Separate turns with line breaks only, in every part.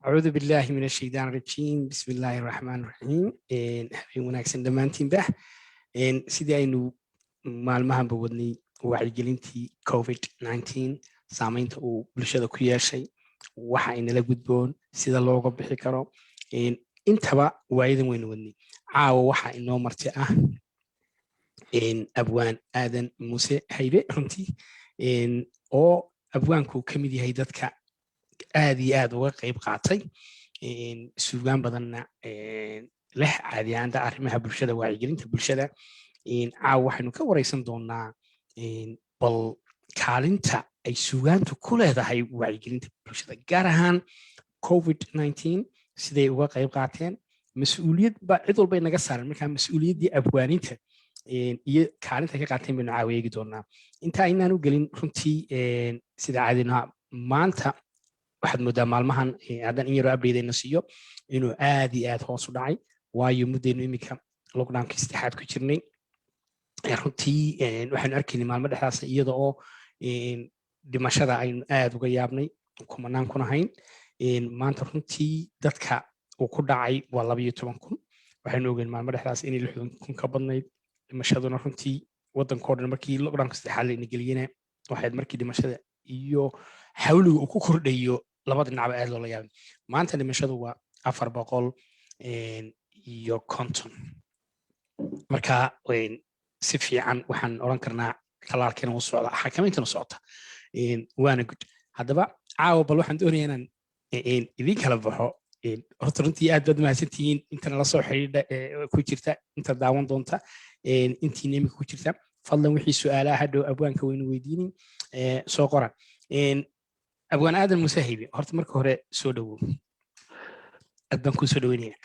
أعوذ بالله من الشيطان الرجيم بسم الله الرحمن الرحيم habeen wanaagsan dhammaantiinba sidii aynu maalmahan bawadnay wacyigelintii COVID-19 saamaynta uu bulshada ku yeeshay waxa inala gudboon sida looga bixi karo intaba waayadan waynu wadnay caawa waxa inoo marti ah abwaan aadan muuse haybe runtii oo abwaanku ka mid yahay dadka aad iyo aad uga qayb qaatay suugaan badanna leh caadiyaanta arrimaha bulshada wacyigelinta bulshada caawa waxaynu ka wareysan doonaa bal kaalinta ay suugaantu ku leedahay wacyigelinta bulshada gaar ahaan COVID-19 siday uga qayb qaateen mas-uuliyad ba cid walba naga saaran markaa mas-uuliyaddii abwaaninta iyo kaalinta ka qaateen baynu caawa eegi doonaa inta aynaan u gelin runtii sida caadina maanta waxaad moodaa maalmahan haddaan in yaroo update-ayna siiyo inuu aad iyo aad hoos u dhacay waayo muddaynu iminka lockdownkii saddexaad ku jirnay runtii waxaynu arkaynay maalmo dhexdaas iyada oo dhimashada aynu aad uga yaabnay kumanaan kun ahayn maanta runtii dadka uu ku dhacay waa 12,000 waxaynu ogeyn maalmo dhexdaas inay 60,000 ka badnayd dhimashaduna runtii waddankoo dhan markii lockdownka saddexaad layna geliyena waxayd markii dhimashada iyo xawliga uu ku kordhayo labada dhinacba aad loola yaabay maanta dhimashadu waa 450 marka si fiican waxaan oran karnaa talaalkeena u socda xakamayntan u socota waana good haddaba caawa bal waxaan doonayaa inaan idin kala baxo horta runtii aad baad mahadsantihiin intana la soo xidhiidha ku jirta inta daawan doonta intiina imika ku jirta fadlan wixii su-aalaha hadhow abwaanka waynu weydiinin soo qoran abwaan aadan muuse haybe horta marka hore soo dhawow aad baan kuu soo dhaweynaya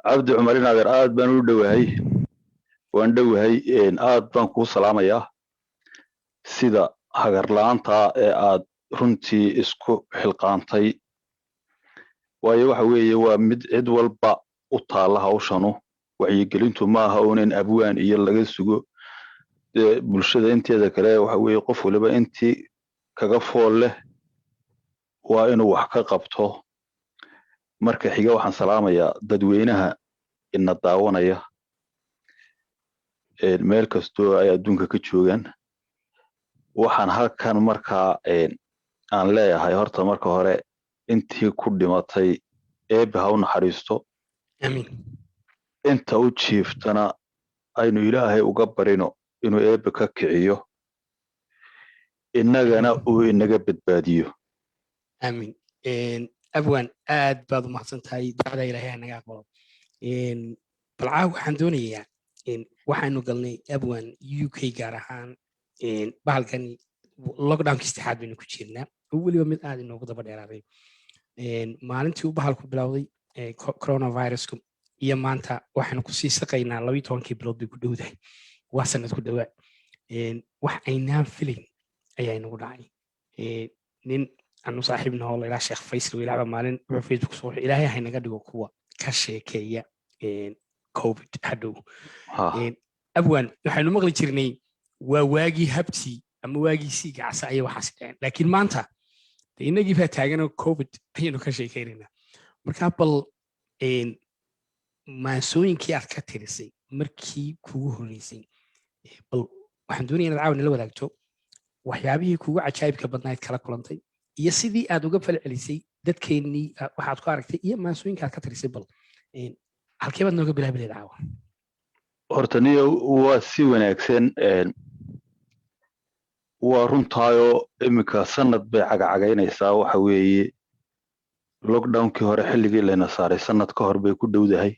cabdi cumar in adeer aad baan u dhowahay waan dhowahay aad baan kuu salaamayaa sida hagarla-aanta ee aad runtii isku xilqaantay waayo waxa weeye waa mid cid walba u taalla hawshanu wacyigelintu maaha unin abwaan iyo laga sugo bulshada inteeda kale waxa weeye qof waliba intii kaga fool leh waa inuu wax ka qabto marka xiga waxaan salaamayaa dadweynaha ina daawanaya meel kastoo ay adduunka ka joogaan waxaan halkan markaa aan leeyahay horta marka hore intii ku dhimatay eebbe ha u naxariisto
amiin
inta u jiiftana aynu ilaahay uga barino inuu eebbe ka kiciyo innagana uu inaga badbaadiyo
amiin abwaan aad baad u mahadsan tahay ducada ilaahay naga aqbalo balcaa waxaan doonayaa waxaanu galnay abwaan UK gaar ahaan bahalkan lockdownkii saddexaad baynu ku jirnaa oo weliba mid aad inoogu daba dheeraaday maalintii uu bahalku bilowday coronavirusku iyo maanta waxaanu kusii saqaynaa 12 bilood bay ku dhowdahay waa sanad ku dhawaad wax aynaan filayn ayaa inagu dhacay nin anu saaxiibna oo laydhaa sheekh faysal wiilacba maalin wuxuu facebook soo wuxuu ilaahay haynaga dhigo kuwa ka sheekeeya covid hadhow abwaan waxaynu maqli jirnay waa waagii habtii ama waagii sii gacsa ayay waxaas dhaceen laakiin maanta inagii baa taaganoo covid ayaynu ka sheekeynaynaa markaa bal maansooyinkii aad ka tirisay markii kugu horreysay bal waxaan doonaya inaad caawa nala wadaagto waxyaabihii kugu cajaa'ibka badnayd kala kulantay iyo sidii aad uga falcelisay dadkeennii waxaad ku aragtay iyo maansooyinka aad ka tirisay bal halkee baad nooga bilaabi leed caawa
horta niyo waa si wanaagsan waa runtaayoo iminka sanad bay cagacagaynaysaa waxa weeye lockdownkii hore xilligii layna saaray sanad ka hor bay ku dhowdahay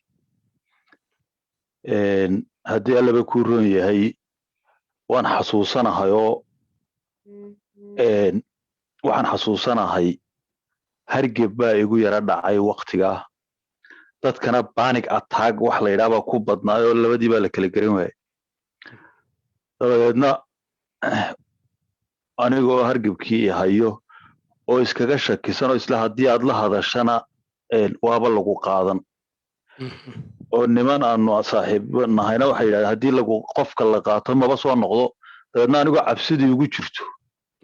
haddii allaba kuu roon yahay waan xasuusanahayoo waxaan xasuusanahay hargeb baa igu yara dhacay waktigaa dadkana panic attack wax la yidhaahbaa ku badnaayoo labadii baa la kala garan waayay dabadeedna anigoo hargebkii hayo oo iskaga shakisan oo isla haddii aad la hadashana waaba lagu qaadan oo niman aanu saaxiib nahayna waxay yidhahdeen haddii qofka la qaato maba soo noqdo dabeedna anigoo cabsidii ugu jirto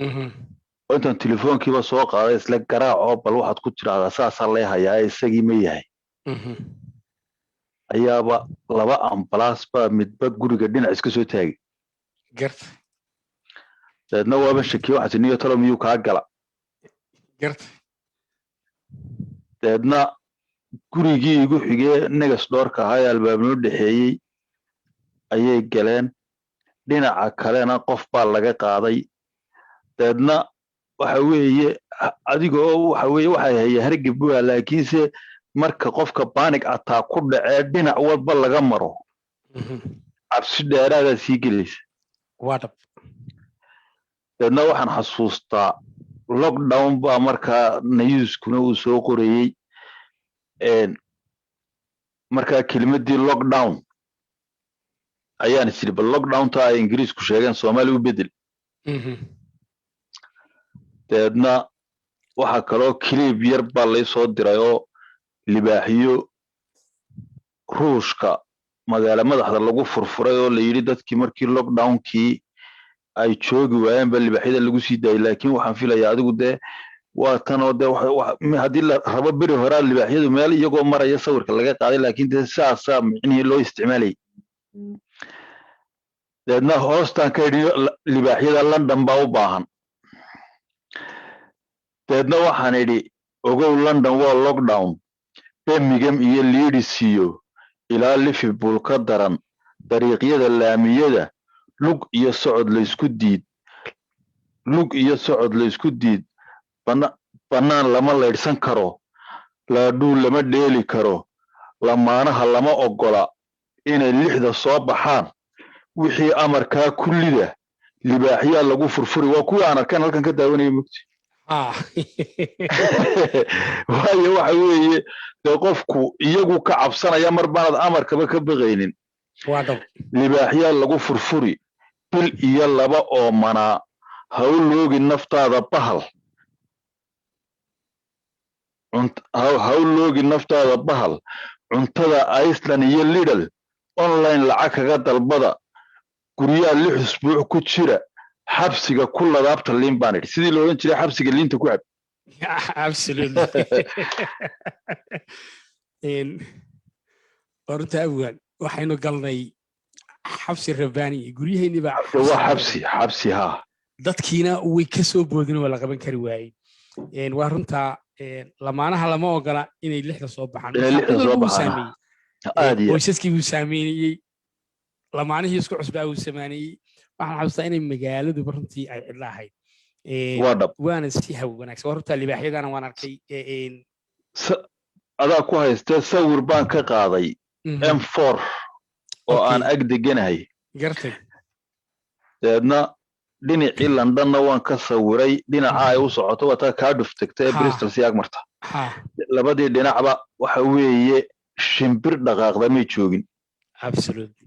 oo intaan telefoonkiiba soo qaaday isla garaaco bal waxaad ku tiraahdaa saasaa lay hayaa isagii ma yahay ayaaba 2 ambalaas baa midba guriga dhinac iska soo taagay
garta
dadna waaba shakiyo waxa tiniyo talo miyuu ka gala
garta
dadna gurigii igu xigee negas doorka ahaa albaabno dhaxeeyay ayay galeen dhinaca kalena qof baa laga qaaday dadna waxa weeye adiga oo waxa weeye waxa hayay hargib baa laakiinse marka qofka panic attack ku dhacay dhinac walba laga maro cabsi dheeraada sii gelaysa
waadab
dadna waxaan xasuustaa lockdown baa marka nayuskuna uu soo qorayay marka kelimadii lockdown ayaan isiri bal lockdown ta ay ingiriisku sheegeen Soomaali u bedel dadna waxa kaloo clip yar baa la soo diray oo libaaxiyo ruushka magaala madaxda lagu furfuray oo la yiri dadkii markii lockdownkii ay joogi waayeen bal libaaxida lagu sii daayay laakiin waxaan filayaa adigu de waa tan oo de hadii la rabo bari hore libaaxiyadu meel iyagoo maraya sawirka laga qaaday laakiin de saasa micnihii loo isticmaalay dadna hoostaan ka yidhi libaaxyada London baa u baahan dadna waxaan idhi ogow London waa lockdown Birmingham iyo Leeds iyo ilaa Liverpool ka daran dariiqyada laamiyada lug iyo socod la isku diid banaan lama leedsan karo laaduu lama dheeli karo lamaanaha lama ogola inay 6 soo baxaan wixii amarkaa kullida libaaxiya lagu furfuri waa kuwa aan arkaan halkan ka daawanay mugti waayo waxa weeye qofku iyagu ka cabsanaya mar baad amarkaba ka baqaynin libaaxiya lagu furfuri bil iyo 2 oo mana hawloogi naftaada bahal cuntada Iceland iyo Lidl online lacag kaga dalbada guriya 6 usbuuc ku jira xabsiga ku ladaabta liin baan idhi sidii loo oran jiray xabsiga liinta ku cab
absolutely orta awan waxaynu galnay xabsi rabbaani guriyaheenii baa
waa xabsi ha
dadkiina way ka soo boodin oo la qaban kari waayay waa runta lamaanaha lama ogola inay 6 soo baxaan qoysaskii uu saameeyay lamaanihii isku cusbaa uu sameeyay waxaan xasuustaa inay magaaladu runtii ay cidlaahay waana si haw wanaagsan horta libaaxyadana waan arkay
adaa ku haystay sawir baan ka qaaday M4 oo aan ag deganahay
gartay
dadna dhinacii Londonna waan ka sawiray dhinaca ay u socoto wata ka dhuftay Bristol si ag marta labadii dhinacba waxa weeye shimbir dhaqaaqda ma joogin
absolutely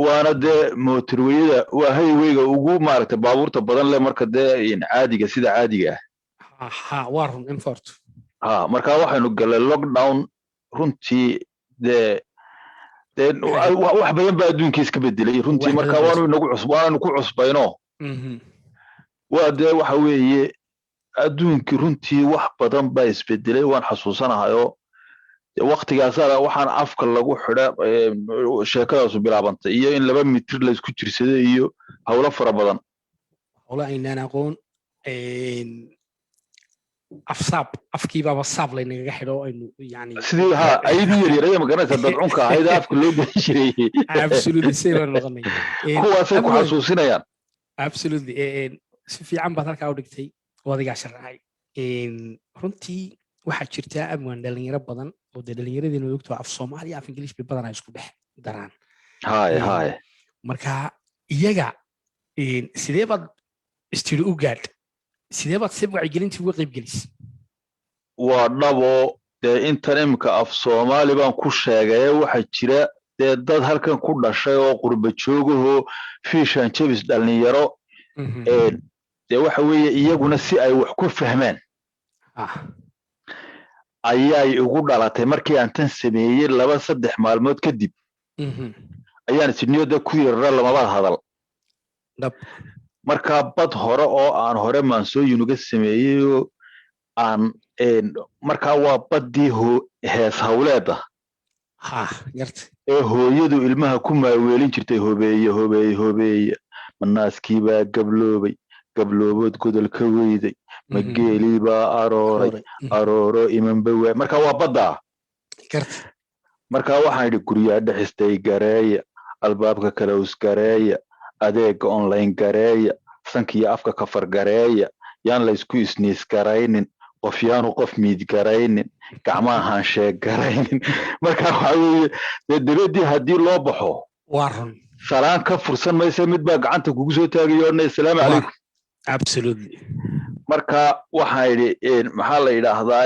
waana de motorwayada waa highwayga ugu maaragtay baabuurta badan leh marka de caadiga sida caadiga
waa run import
marka waxaanu galay lockdown runtii de wax badan baa adduunka iska bedelay runtii marka waanu ku cusbayno waa de waxa weeye adduunka runtii wax badan baa isbedelay waan xasuusanahayo waqtigaas waxaan afka lagu xidha sheekadaas bilaabantay iyo in 2 mitir la isku jirsado iyo hawlo fara badan
hawlo aynaan aqoon afkii baba saab laynaga xidho aynu yani
sidii ayadii yaryarada ma garanaysa dadcunka ahayd afka loo gelin jiray
absolutely same noqonay
kuwaasay ku xasuusinayaan
absolutely si fiican baad halkaa u dhigtay wadigaa sharaxay runtii waxaa jirta ammaan dhalinyaro badan oo dhalinyaradeenna ogto af Soomaaliya af Ingiriis badan ay isku dhex daraan marka iyaga sidee baad istiri u gaad sidee baad si wacyigelinta uga qayb gelisay
waa dhabo intan imka af Soomaali baan ku sheegay waxa jira dad halkan ku dhashay oo qurba joogaho fiishan jabis dhalinyaro waxa weeye iyaguna si ay wax ku fahmaan ayay ugu dhalatay markii aan tan sameeyay 2-3 maalmood kadib ayaan sidniyada ku yaraa lamaba hadal markaa bad hore oo aan hore maansooyin uga sameeyey aan markaa waa baddii hees hawleeda ee hooyadu ilmaha ku maaweelin jirtay hobeeye hobeeye hobeeye manaaskiibaa gabloobay gabloobood godol ka weyday mageeliibaa arooray arooro imanba waay markaa waa baddaa markaa waxaan idhi guryaa dhexistay gareeya albaabka kalaws gareeya adeega online gareeya sankiyo afka kafar gareeya yaan laysku isniis garaynin qof yaanu qof miid garaynin gacmaha haansheeg garaynin marka waxa weeye dabadii haddii loo baxo salaan ka fursan maysa mid baa gacanta kugu soo taagayo odhanaya assalaamu calaykum
absolutely
marka waxaan idhi maxaa la yidhaahdaa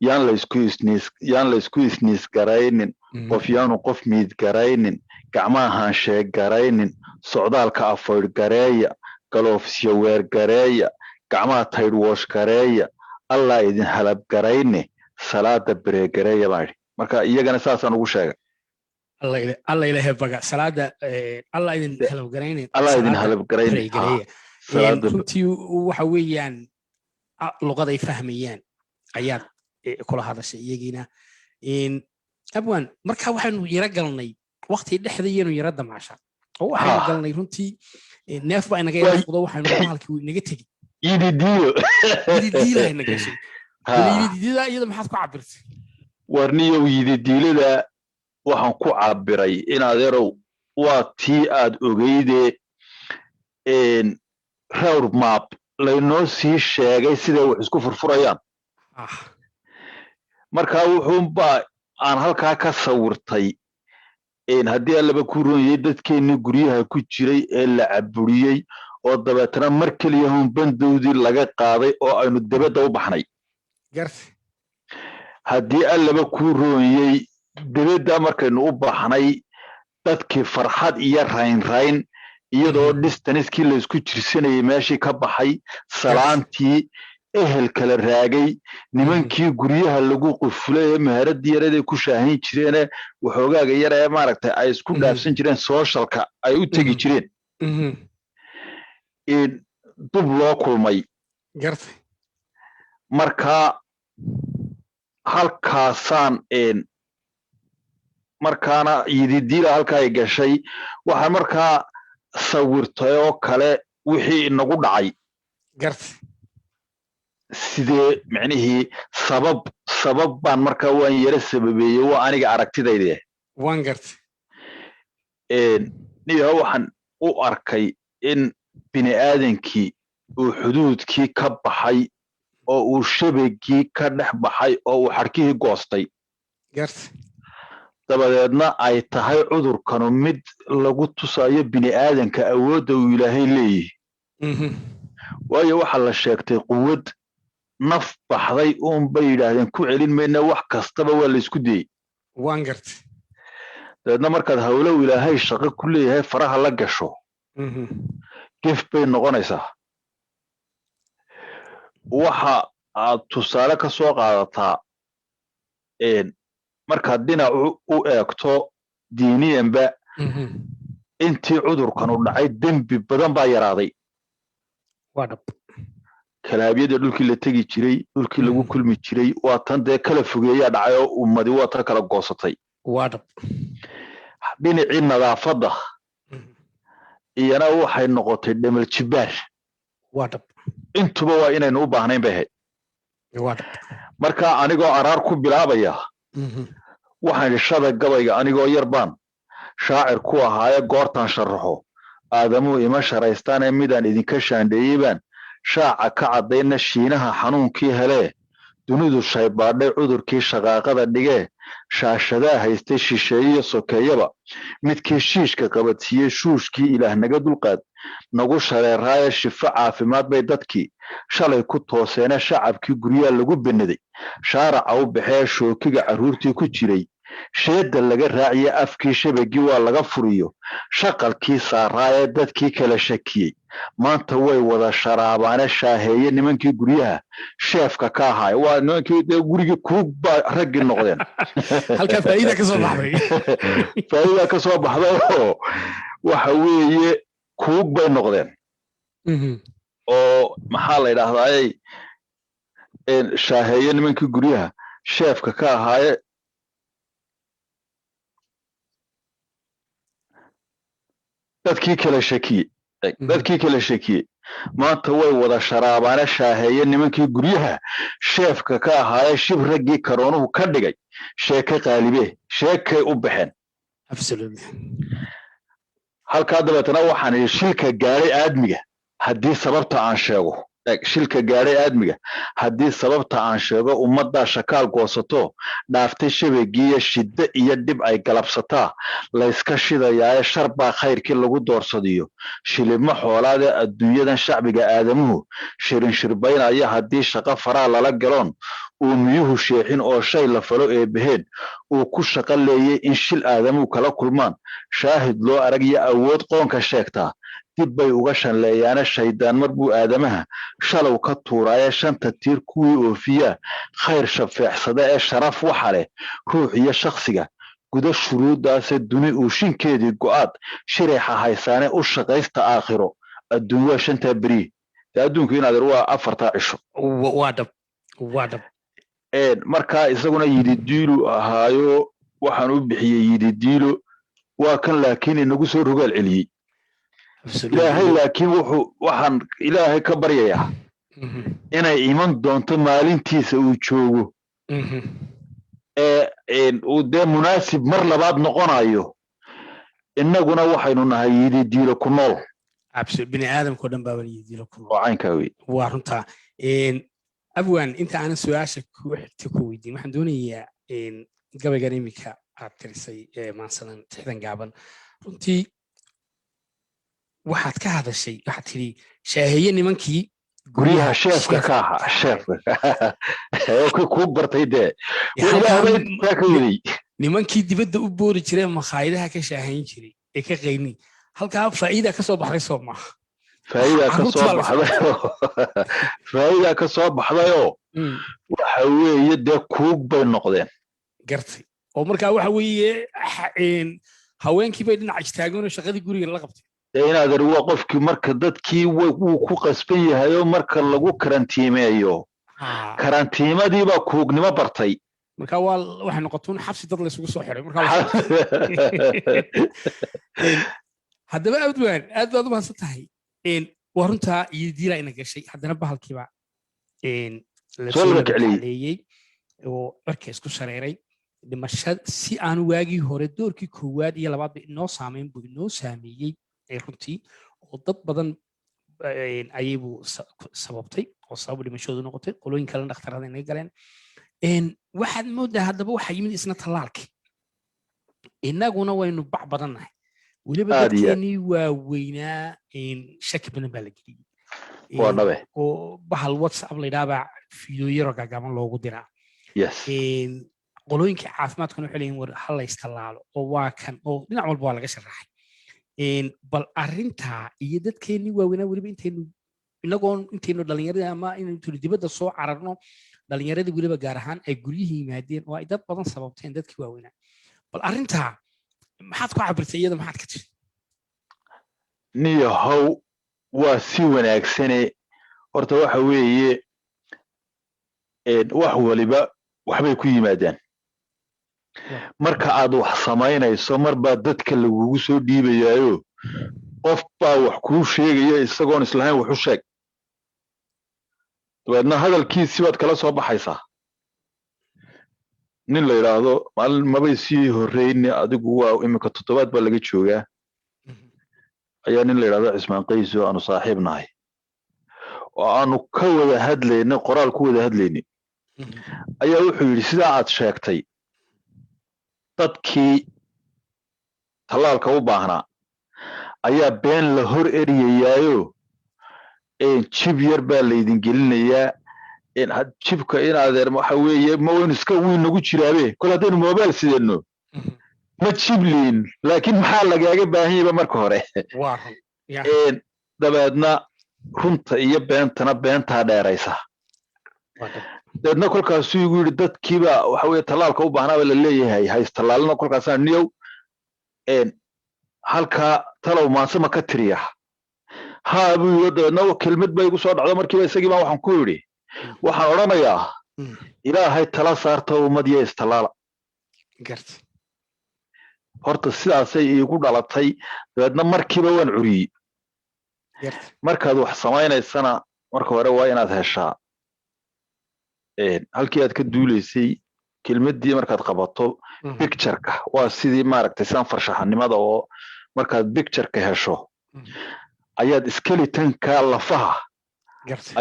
yaan laysku isniis garaynin qof yaanu qof miid garaynin gacmaha haansheeg garaynin socdaalka afoydh gareeya galoofsya weer gareeya gacmaha taydhwoosh gareeya allah idin halab garayne salaada bareegareeya baan idhi marka iyagana saasaan ugu sheegay
alla ilaahay baga salaada alla idin halab garayne
allah idin halab garayne
runtii waxa weeyaan luqaday fahmayaan ayaad kula hadashay iyagiina abwan marka waxaanu yara galnay waqti dhexdeeyanu yara damaasha oo waxaanu galnay runtii neef baa inaga yaqdo waxaanu halkii inaga tagi yididiila inaga gashay yididiila iyada maxaad ku cabirtay
warniyow yididiilada waxaan ku cabiray in adeerow waa tii aad ogeyde road map laynoo sii sheegay siday wax isku furfurayaan markaa wuxuunbaa aan halkaa ka sawirtay haddii allaba ku roonyay dadkeennii guryaha ku jiray ee la caburiyey oo dabeetana mar keliya hun bandowdii laga qaaday oo aynu debadda u baxnay haddii allaba ku roonyey debadda markaynu u baxnay dadkii farxad iyo raynrayn iyadoo distaniskii laysku jirsanayay meeshii ka baxay salaantii ehel kala raagay nimankii guryaha lagu qufulay ee maharadii yaraday ku shaahayn jireene waxoogaaga yar ee maaragtay ay isku dhaafsan jireen sooshalka ay u tegi jireen dub loo kulmay markaa halkaasaan markaana yididiila halkaa ay gashay waxaan markaa sawirtay oo kale wixii inagu dhacay sidee micnihii sabab baan markaa waan yara sababeeyey waa aniga aragtidayde niyo waxaan u arkay in bini aadankii uu xuduudkii ka baxay oo uu shabagii ka dhex baxay oo uu xadhkihii goostay dabadeedna ay tahay cudurkanu mid lagu tusayo bini aadanka awoodda uu ilaahay leeyihi waayo waxaa la sheegtay quwad naf baxday uunbay yidhaahdeen ku celin mayna wax kastaba waa laysku dayey dabeedna markaad hawlow ilaahay shaqo ku leeyahay faraha la gasho gef bay noqonaysaa waxa aad tusaale ka soo qaadataa markaad dhinac u eegto diiniyanba intii cudurkanu dhacay dembi badan baa yaraaday kalaabyada dhulkii la tegi jiray dhulkii lagu kulmi jiray waa tan dee kala fogeeyaa dhacay oo ummadi waa tan kala goosatay dhinacii nadaafadda iyana waxay noqotay dhamal jibaar intuba waa inaynu u baahnayn bay ahayd marka anigoo araar ku bilaabaya waxaan shada gabayga anigoo yar baan shaacir ku ahaaye goortaan sharaxo aadamuu ima sharaystaanee midaan idinka shaandheeyey baan shaaca ka caddayna shiinaha xanuunkii helee dunidu shaybaadhay cudurkii shaqaaqada dhigee shaashadaa haystay shisheeyiyo sokeeyaba midkii shiishka qabadsiiyey shuushkii ilaah naga dulqaad nagu shareeraaye shifo caafimaad bay dadkii shalay ku tooseene shacabkii guryaa lagu benaday shaaraca u baxee shookiga carruurtii ku jiray sheedda laga raaciye afkii shabagii waa laga furiyo shaqalkii saaraayee dadkii kala shakiyey maanta way wada sharaabaane shaaheeye nimankii guryaha sheefka ka ahaay waa nimankii dee gurigii kuug baa raggii noqdeen
halkaa faa'iida ka soo baxday
faa'iida ka soo baxday oo waxa weeye kuug bay noqdeen oo maxaa la yidhaahdaa shaaheeye nimankii guryaha sheefka ka ahaaye dadkii kala shakiyey maanta way wada sharaabaane shaaheeye nimankii guryaha sheefka ka ahaaye shib raggii karoonuhu ka dhigay sheeke qaalibe sheekay u baxeen halkaa dabeetana waxaan idhi shilka gaadhay aadmiga haddii sababta aan sheego shilka gaadhay aadmiga haddii sababta aan sheego ummaddaa shakaal goosato dhaaftay shabeegiiyo shiddo iyo dhib ay galabsataa layska shidayaaye shar baa khayrkii lagu doorsadiyo shilimo xoolaadee adduunyadan shacbiga aadamuhu shirinshirbaynaya haddii shaqo faraa lala galoon uu miyuhu sheexin oo shay la falo eebbaheen uu ku shaqo leeyey in shil aadamuhu kala kulmaan shaahid loo arag iyo awood qoonka sheegtaa dib bay uga shanleeyaane shaydaan mar buu aadamaha shalow ka tuuraaye shanta tiir kuwii oofiyaa khayr shafeexsada ee sharaf waxa leh ruux iyo shakhsiga guda shuruuddaase duni uu shinkeedii go'aad shireexa haysaane u shaqaysta aakhiro adduun waa shantaa beriye dee adduunku inaadeer waa 4 cisho
waa dhab
markaa isaguna yididiilu ahaayo waxaan u bixiyey yididiilo waa kan laakiin inagu soo rogaal celiyey ilaahay laakiin waxaan ilaahay ka baryayaa inay iman doonto maalintiisa uu joogo uu dee munaasib mar labaad noqonayo innaguna waxaynu nahay yididiilo ku nool
bini aadamkao dhan baaban yididiilo ku nool
waa caynkaa wey
waa runtaa abwan inta aanan su-aasha ku xigta ku weydiin waxaan doonayaa gabaygan iminka aad tirisay maansadan tixdan gaaban runtii waxaad ka hadashay waxaad tidhi shaaheeye nimankii
guryaha sheefka ka ahaa sheefka kuu bartay dee ilaahay ka waday
nimankii dibadda u boori jiray makhaayadaha ka shaahayn jiray ee ka qayni halkaa faa'iida ka soo baxday soo maaha faa'iida ka soo baxdayoo waxa weeye dee kuug bay noqdeen gartay oo markaa waxa weeye haweenkii bay dhinaca istaageenoo shaqadii guriga la qabtay
inaadeer waa qofkii marka dadkii wuu ku qasban yahayoo marka lagu karantiimeeyo karantiimadiibaa kuugnimo bartay
marka waxay noqotuun xabsi dad laysugu soo xiray haddaba abdwan aad baad u mahadsan tahay waa runtaa yididiilaa ina gashay haddana bahalkiiba lasoo labacaleeyey oo dharka isku shareeray dhimashad si aan waagii hore doorkii koowaad iyo labaadba inoo saameyn buu inoo saameeyey runtii oo dad badan ayaybuu sababtay oo sabab dhimashoodu noqotay qolooyin kale dhakhtarada inay galeen waxaad moodaa haddaba waxaa yimid isna tallaalkii innaguna waynu bac badannahay weliba dadkeenii waaweynaa shaki badan baa la geliyey oo bahal whatsapp layidhaabaa fiidooyaro gaagaaban loogu diraa qolooyinka caafimaadkuna waxay leeyihin war ha laystallaalo oo waa kan oo dhinac walba waa laga sharaxay bal arrintaa iyo dadkeenii waaweynaa weliba intaynu dhallinyaradii ama inaynu dibadda soo cararno dhallinyaradii weliba gaar ahaan ay guryihii yimaadeen oo ay dad badan sababteen dadkii waaweynaa bal arrintaa maxaad ku cabirtay iyada maxaad ka tiri
niyahow waa si wanaagsane horta waxa weeye wax waliba waxbay ku yimaadaan marka aad wax samaynayso mar baa dadka lagugu soo dhiibayaayo qof baa wax kuu sheegaya isagoon islahayn wax u sheeg dabeedna hadalkiisii baad kala soo baxaysaa nin la yidhaahdo maalin mabay sii horreyni adigu waa iminka 7 baa laga joogaa ayaa nin la yidhahdo cismaan qays oo aanu saaxiib nahay oo aanu ka wada hadlaynay qoraal ku wada hadlaynay ayaa wuxuu yidhi sidaa aad sheegtay dadkii tallaalka u baahnaa ayaa been la hor eriyayaayo jib yar baa laydin gelinayaa jibka inaadeer waxa weeye ma waynu iska weynagu jiraabe kol haddaynu mobile sideenno ma jibliin laakiin maxaa lagaaga baahan yaba marka hore dabeedna runta iyo beentana beentaa dheeraysa dabeedna kolkaasuu igu yidhi dadkiiba waxa weye tallaalka u baahnaaba la leeyahay haystallaalina kolkaasaa niyow halkaa talow maansama ka tiriya haa buu yidhi dabeedna kelmad bay igu soo dhacdo markiiba isagii baa waxaan ku yidhi waxaan odhanayaa ilaahay tala saarta ummadiya istallaala
garta
horta sidaasay iigu dhalatay dabeedna markiiba waan curiyey markaad wax samaynaysana marka hore waa inaad heshaa halkii aad ka duulaysay kelmaddii markaad qabato pictureka waa sidii maaragtay saan farshaxanimada oo markaad pictureka hesho ayaad skeletonka lafaha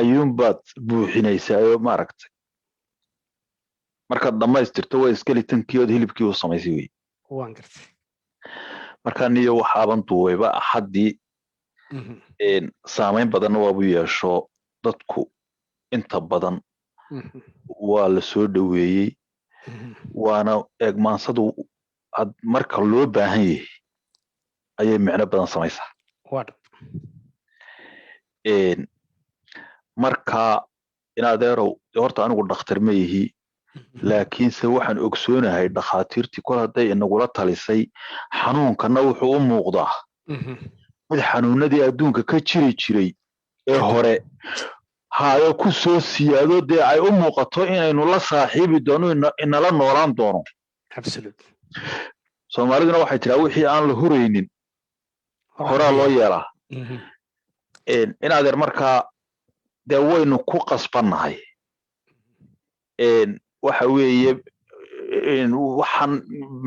ayuunbaad buuxinaysaa oo maaragtay markaad dhammaystirto waa skeletonkii ood hilibkii u samaysay wey markaa niyo waxaaban duubayba axaddii saamayn badanna waabu yeesho dadku inta badan waa la soo dhoweeyey waana eegmaansadu marka loo baahan yahay ayay micno badan samaysaa marka inadeerow horta anigu dhakhtar ma yihi laakiinse waxaan ogsoonahay dhakhaatiirtii kol hadday inagula talisay xanuunkana wuxuu u muuqdaa mid xanuunadii adduunka ka jiri jiray ee hore haayo ku soo siyaado dee ay u muuqato inaynu la saaxiibi doono inala noolaan doono soomaaliduna waxay tiraa wixii aan la huraynin horaa loo yeelaa inadeer markaa dee waynu ku qasbannahay waxa weeye waxaan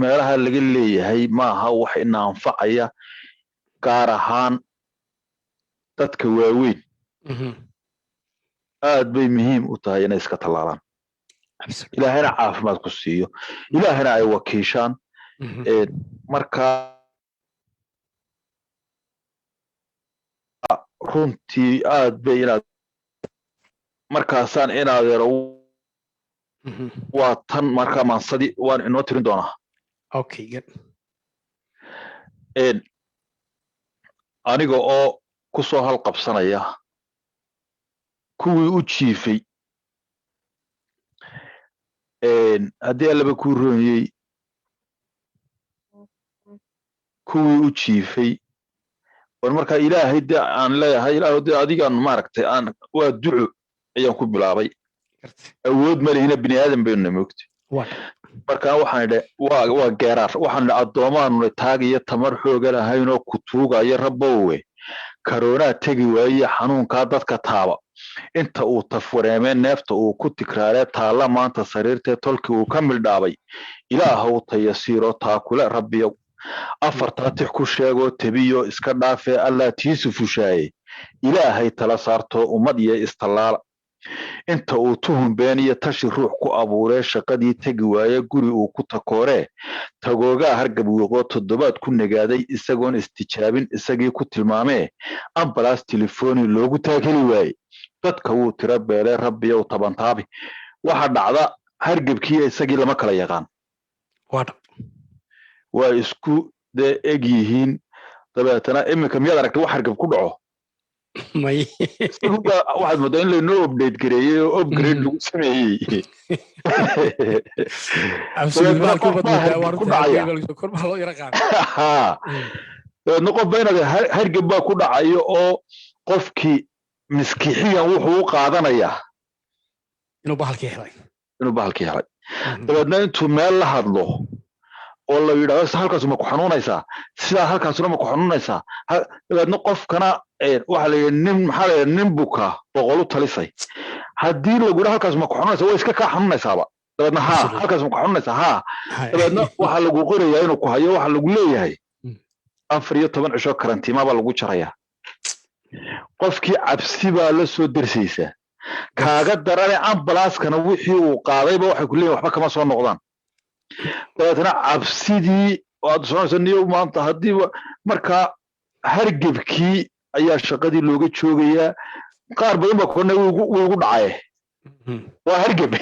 meelaha laga leeyahay maaha wax ina anfacaya gaar ahaan dadka waaweyn aad bay muhiim u tahay inay iska tallaalaan ilaahayna caafimaad ku siiyo ilaahayna ay wakiishaan marka runtii aad bay inaad markaasaan inaadeero waa tan markaa maansadii waan inoo tirin doonaa aniga oo ku soo halqabsanaya kuwii u jiifay haddii allaba kuu roonyey kuwii u jiifay war markaa ilaahay de aan leeyahay ilaahu de adigaan maaragtay waa duco ayaan ku bilaabay awood ma lihina bini aadan baynu moogtay markaa waxaan idhi waa geeraar waxaan idhi addoomaanuna taag iyo tamar xooga lahaynoo ku tuugaya rabbowe karoonaa tegi waaye xanuunkaa dadka taaba inta uu tafwareemee neefta uu ku tikraaree taalla maanta sariirtee tolkii uu ka mildhaabay ilaahow tayasiiroo taakule rabbiyow afartaa tix ku sheegoo tebiyo iska dhaafee allaa tiisu fushaaye ilaahay tala saartoo ummad iyo istallaala inta uu tuhun been iyo tashi ruux ku abuuree shaqadii tegi waaye guri uu ku takooree tagoogaa hargab wiiqoo 7 ku nagaaday isagoon istijaabin isagii ku tilmaamee ambalaas telefooni loogu taageli waaye dadka wuu tira beelee rabbiyow tabantaabi waxa dhacda hargabkii isagii lama kala yaqaan waa isku dee eg yihiin dabeetana iminka miyaad aragtay wax hargab ku dhaco waxaad moodaa in laynoo update gareeyey oo upgrade lagu sameeyey dabeedna qof ba inaad hargab baa ku dhacayo oo qofkii miskixiyan wuxuu u qaadanayaa inuu bahalkii helay dabeedna intuu meel la hadlo oo la yidhaahdo halkaas ma ku xanuunaysaa sidaa halkaasuna ma ku xanuunaysaa dabeedna qofkana waxa la yidhi maxaa la yidhi nin buka boqol u talisay haddii lagu yidhaha halkaas ma ku xanuunaysaa waa iska kaa xanuunaysaaba dabeedna haa halkaas ma ku xanuunaysaa haa dabeedna waxaa lagu qorayaa inuu ku hayo waxa lagu leeyahay 14 cisho karantiima baa lagu jarayaa qofkii cabsi baa la soo darsaysaa kaaga darane ambalaaskana wixii uu qaadayba waxay ku leeyihin waxba kama soo noqdaan dabeetana cabsidii waad soconaysa niyo maanta haddii markaa hargebkii ayaa shaqadii looga joogayaa qaar badan baa kornay wuu igu dhacaye waa hargeb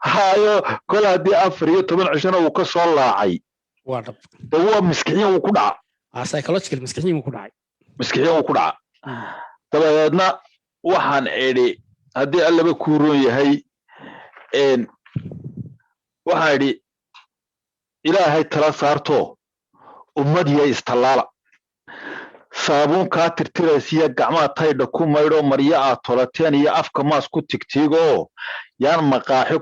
hayo kol haddii 14 cishona uu ka soo laacay waa miskixiyan wuu ku dhaca miskixiyan wuu ku dhaca dabadeedna waxaan idhi haddii allaba kuu roon yahay waxaan idhi ilaahay tala saarto ummad iyo istallaala saabuun kaa tirtiraysiya gacmaha taydha ku maydho maryo aad tolateen iyo afka maas ku tigtiigoo yaan maqaaxi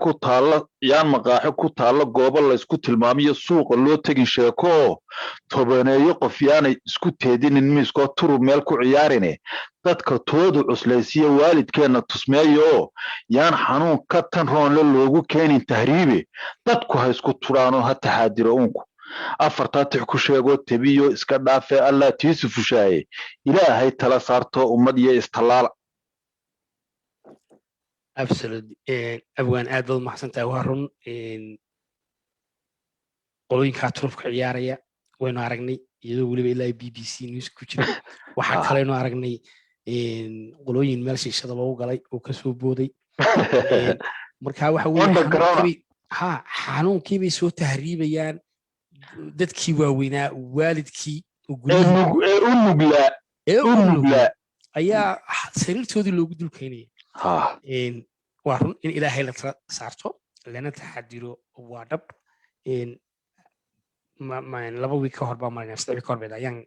ku taalla goobo laysku tilmaamiyo suuqa loo tegin sheekoo tobaneeyo qof yaanay isku teedinin miiskoo turub meel ku ciyaarine dadka toodu cuslaysiya waalidkeenna tusmeeyooo yaan xanuun ka tan roonle loogu keenin tahriibe dadku ha isku tudhaanoo ha taxaadiro uunku afartaa tix ku sheegoo tebiyo iska dhaafee allaa tiisu fushaaye ilaahay tala saartoo ummad iyo istallaala
abwaan aad baad mahadsantahay waa run qolooyinkaa turubka ciyaaraya waynu aragnay iyadoo weliba ilaa b b c news ku jira waxaa kaleynu aragnay qolooyin meel shiishada loogu galay oo kasoo booday marka waxa weye xanuunkii bay soo tahriibayaan dadkii waaweynaa waalidkii
ee u nuglaa
ayaa sariirtoodii loogu dulkaynaya waa run in ilaahay la tala saarto lana taxadiro waa dhab 2 wiig ka hor baa marinaa 3 wiig ka hor beed ayaan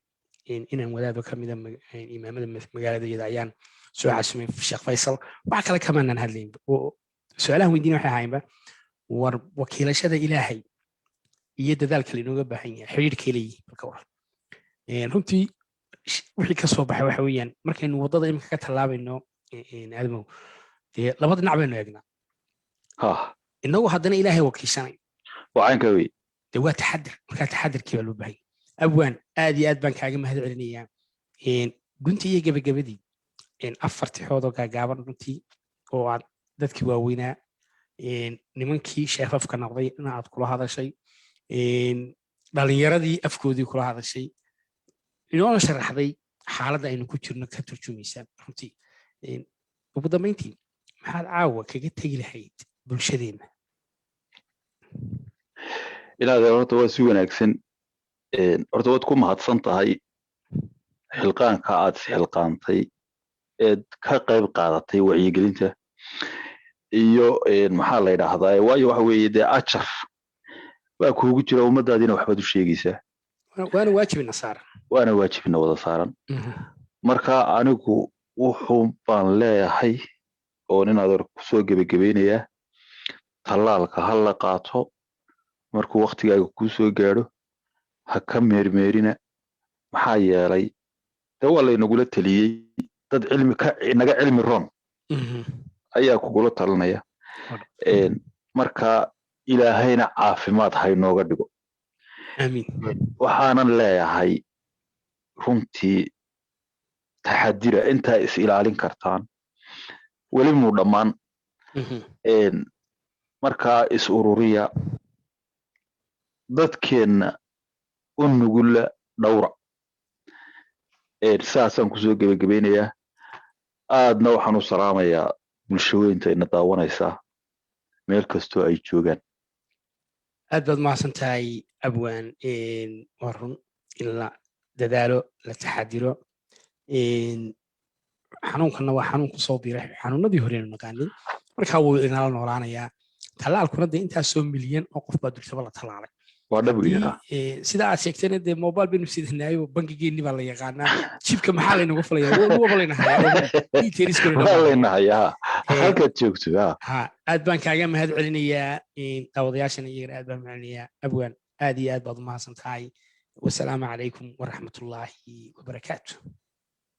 inaan wadaado ka mida imaamada magaaladayada ayaan soo casumay sheekh faysal wax kale kamaanaan hadlaynba su-aalahan weydiina waxay ahaynba war wakiilashada ilaahay iyo dadaalka lainooga baahan yahay xiriirkay leeyihiin marka waran runtii wixii ka soo baxay waxa weeyaan markaynu waddada iminka ka tallaabayno aadamow dee laba dhinac baynu eegnaa innagu haddana ilaahay wakiishanay
wacaynka wey
dee waa taxadir markaa taxadirkii baa loo baahan yahay abwaan aad iyo aad baan kaaga mahad celinayaa guntii iyo gebagabadii 4 tixoodoo gaagaaban runtii oo aad dadkii waaweynaa nimankii sheefafka noqday in aad kula hadashay dhalinyaradii afkoodii kula hadashay inoona sharaxday xaaladda aynu ku jirno ka turjumaysaan runtii ugu dambayntii maxaad caawa kaga tegi lahayd bulshadeenna
inaad horta waa si wanaagsan horta waad ku mahadsan tahay xilqaanka aad isxilqaantay eed ka qayb qaadatay wacyigelinta iyo maxaa la yidhaahdaa waayo waxa weeye dee ajar waa kuugu jira ummadaadiina waxbaad u sheegaysaa
waana waajibina saaran
waana waajibina wada saaran marka anigu wuxuu baan leeyahay oo inaad kusoo gebagabaynayaa tallaalka ha la qaato markuu waktigaaga kuu soo gaadho ha ka meermeerina maxaa yeelay dee waa laynagula taliyey dad naga cilmi roon ayaa kugula talinaya marka ilaahayna caafimaad haynooga dhigo waxaanan leeyahay runtii taxadira intaa is ilaalin kartaan weli muu dhammaan markaa is ururiya dadkeenna u nugula dhowra saasaan kusoo gebagabaynayaa aadna waxaan u salaamayaa bulshaweynta ina daawanaysaa meel kastoo ay joogaan
aad baad mahadsan tahay abwaan waa run in la dadaalo la taxadiro xanuunkana waa xanuun kusoo biray xanuunadii horeynu naqaanay markaa wuu inala noolaanayaa tallaalkuna dee intaasoo milyan oo qof baa dultaba la tallaalay
waa dhawiina
sida aad sheegtayna dee mobile baynu sidanaayo bangigeennii baa la yaqaanaa jibka maxaa laynagu falayaa waba layna
hayaa halkaad joogto
aad baan kaaga mahad celinayaa daawadayaashana iyagana aad baan macelinayaa abwaan aad iyo aad baad u mahadsan tahay wasalaamu calaykum waraxmatullaahi wabarakaatu